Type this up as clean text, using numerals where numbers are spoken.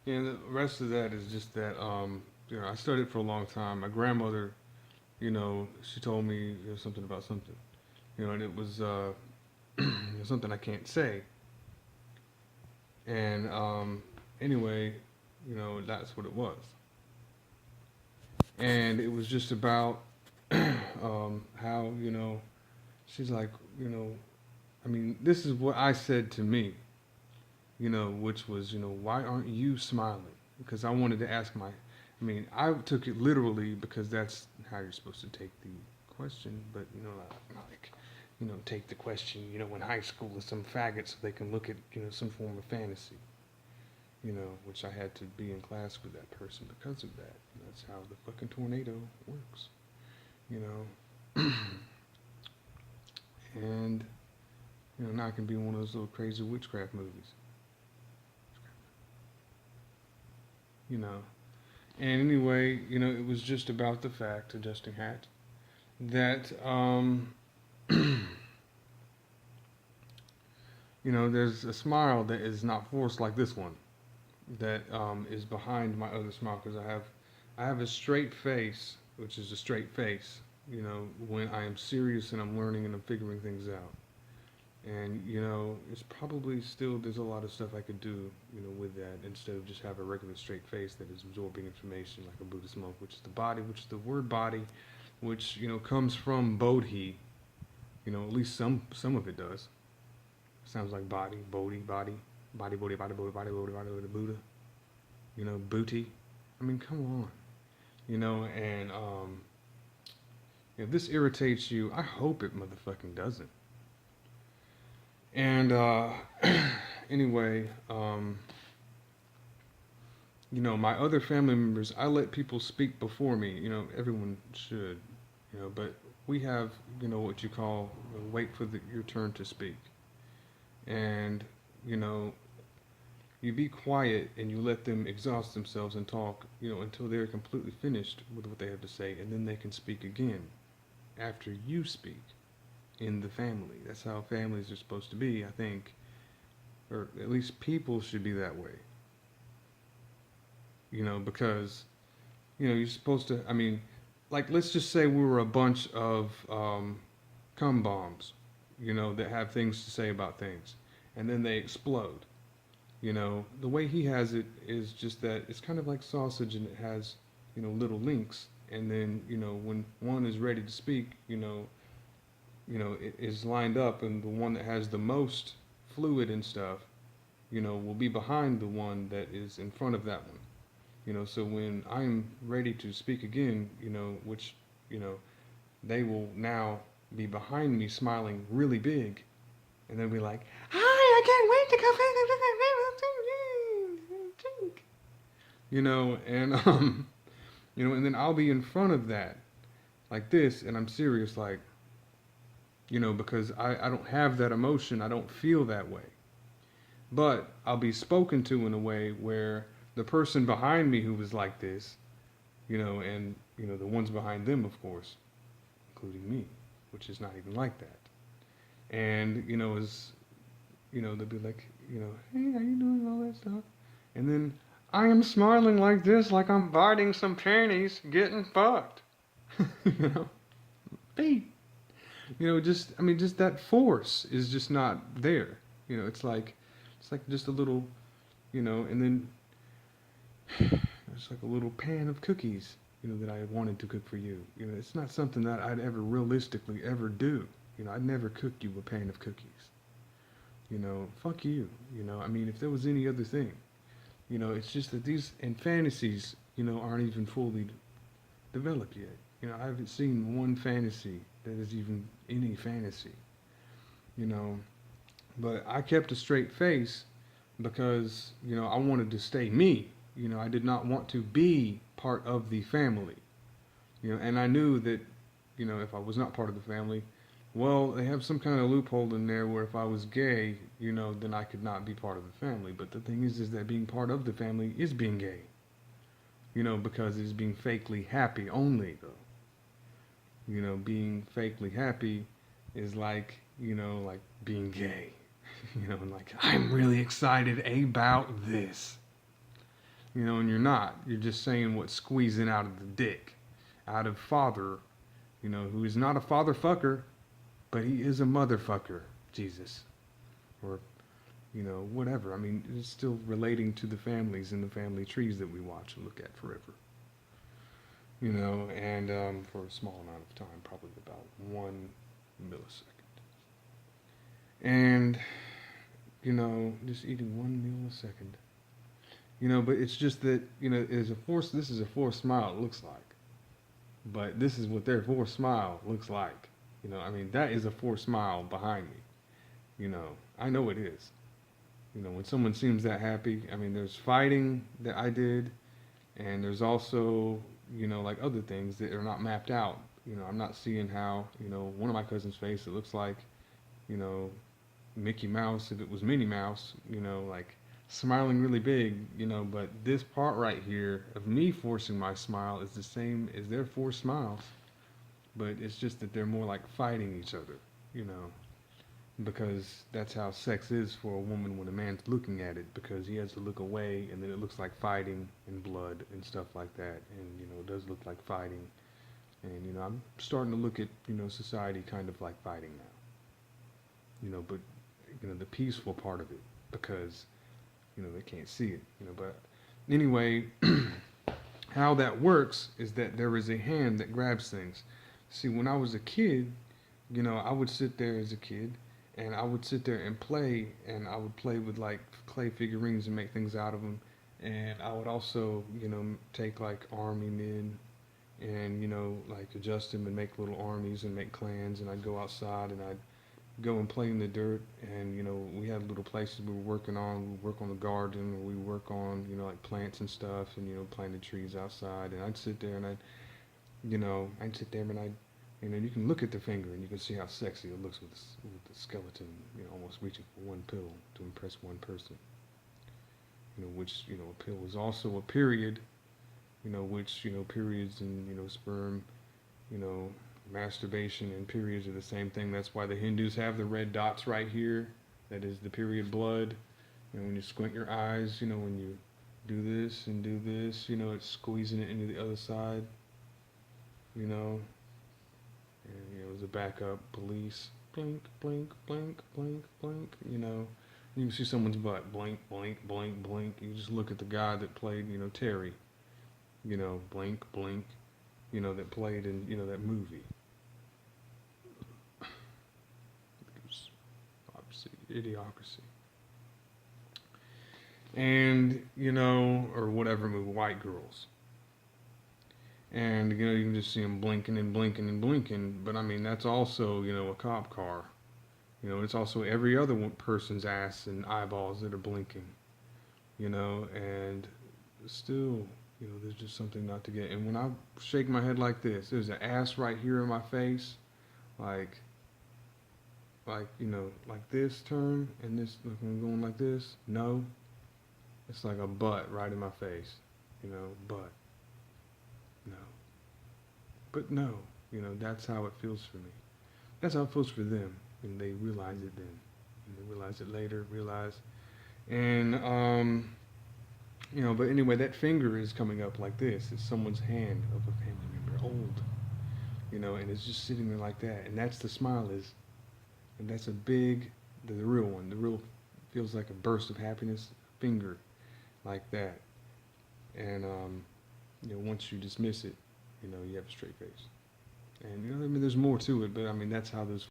And the rest of that is just that, I studied for a long time. My grandmother, she told me something about something, and it was something I can't say. And anyway, that's what it was. And it was just about how, she's like, this is what I said to me, which was, why aren't you smiling? Because I wanted to ask I took it literally because that's how you're supposed to take the question, but, not like, take the question, in high school as some faggot so they can look at, some form of fantasy, which I had to be in class with that person because of that. That's how the fucking tornado works, you know. And, now it can be one of those little crazy witchcraft movies, you know. And anyway, it was just about the fact, adjusting hat, that, there's a smile that is not forced like this one, that is behind my other smile, because I have a straight face, which is a straight face, when I am serious and I'm learning and I'm figuring things out. And, it's probably still, there's a lot of stuff I could do, with that, instead of just have a regular straight face that is absorbing information like a Buddhist monk, which is the body, which is the word body, which, comes from Bodhi, at least some of it does. Sounds like body, Bodhi, body, body, body, Buddha, booty. I mean, come on, and if this irritates you, I hope it motherfucking doesn't. And anyway, my other family members, I let people speak before me. Everyone should, but we have, what you call wait for your turn to speak. And, you know, you be quiet and you let them exhaust themselves and talk, until they're completely finished with what they have to say, and then they can speak again after you speak in the family. That's how families are supposed to be, I think, or at least people should be that way. Because you're supposed to. Like, let's just say we were a bunch of cum bombs, that have things to say about things, and then they explode. The way he has it is just that it's kind of like sausage, and it has, little links, and then, when one is ready to speak, it is lined up, and the one that has the most fluid and stuff, will be behind the one that is in front of that one. So when I'm ready to speak again, which, you know, they will now be behind me smiling really big, and they'll be like, "Hi, I can't wait to come back." And and then I'll be in front of that like this, and I'm serious, like, because I don't have that emotion, I don't feel that way. But I'll be spoken to in a way where the person behind me who was like this, and the ones behind them, of course, including me, which is not even like that. And is they'll be like, "Hey, how you doing?" All that stuff, and then I am smiling like this, like I'm biting some panties, getting fucked. you know, Beat. Just that force is just not there. It's like just a little, and then it's like a little pan of cookies, that I wanted to cook for you. It's not something that I'd ever realistically ever do. I'd never cook you a pan of cookies. Fuck you. If there was any other thing, it's just that these and fantasies, aren't even fully developed yet. I haven't seen one fantasy that is even any fantasy. You know, but I kept a straight face because I wanted to stay me. I did not want to be part of the family. And I knew that if I was not part of the family, well, they have some kind of loophole in there where if I was gay, then I could not be part of the family. But the thing is that being part of the family is being gay. Because it's being fakely happy only, though. Being fakely happy is like, like being gay. And like, I'm really excited about this. and you're not. You're just saying what's squeezing out of the dick, out of father, who is not a father fucker, but he is a motherfucker, Jesus. Or, whatever. I mean, it's still relating to the families and the family trees that we watch and look at forever. And for a small amount of time, probably about 1 millisecond. And, just eating 1 millisecond. But it's just that, this is a forced smile, it looks like. But this is what their forced smile looks like. I mean, that is a forced smile behind me. I know it is. When someone seems that happy, I mean, there's fighting that I did, and there's also, like other things that are not mapped out. I'm not seeing how, one of my cousin's face, it looks like, you know, Mickey Mouse if it was Minnie Mouse, like smiling really big, but this part right here of me forcing my smile is the same as their forced smiles, but it's just that they're more like fighting each other, you know, because that's how sex is for a woman when a man's looking at it, because he has to look away and then it looks like fighting and blood and stuff like that, and it does look like fighting, and I'm starting to look at society kind of like fighting now, but the peaceful part of it, because they can't see it, but anyway, how that works is that there is a hand that grabs things. See, when I was a kid, I would sit there as a kid and I would sit there and play, and I would play with like clay figurines and make things out of them, and I would also take like army men and like adjust them and make little armies and make clans, and I'd go outside and I'd go and play in the dirt, and we had little places we were working on. We work on the garden, or we work on like plants and stuff, and planted trees outside, and I'd sit there and I'd sit there and I'd you can look at the finger and you can see how sexy it looks with the skeleton, almost reaching for one pill to impress one person, which a pill is also a period, which periods and sperm, you know masturbation and periods are the same thing. That's why the Hindus have the red dots right here. That is the period blood. When you squint your eyes, when you do this and do this, it's squeezing it into the other side, and as a backup, police, blink, blink, blink, blink, blink, you can see someone's butt, blink, blink, blink, blink. You just look at the guy that played, Terry, blink, blink, that played in, that movie. It was obviously Idiocracy. And, or whatever movie, White Girls. And, you can just see them blinking and blinking and blinking. But, I mean, that's also, a cop car. It's also every other person's ass and eyeballs that are blinking. And still, there's just something not to get. And when I shake my head like this, there's an ass right here in my face, like like this turn, and this, like when I'm going like this, no, it's like a butt right in my face, butt, no, but no, that's how it feels for me. That's how it feels for them, and they realize it then, and they realize it later, and but anyway, that finger is coming up like this. It's someone's hand of a family member, old, and it's just sitting there like that. And that's the smile is, and that's a big, the real one. The real feels like a burst of happiness, finger, like that. And once you dismiss it, you have a straight face. And I mean, there's more to it, but I mean, that's how those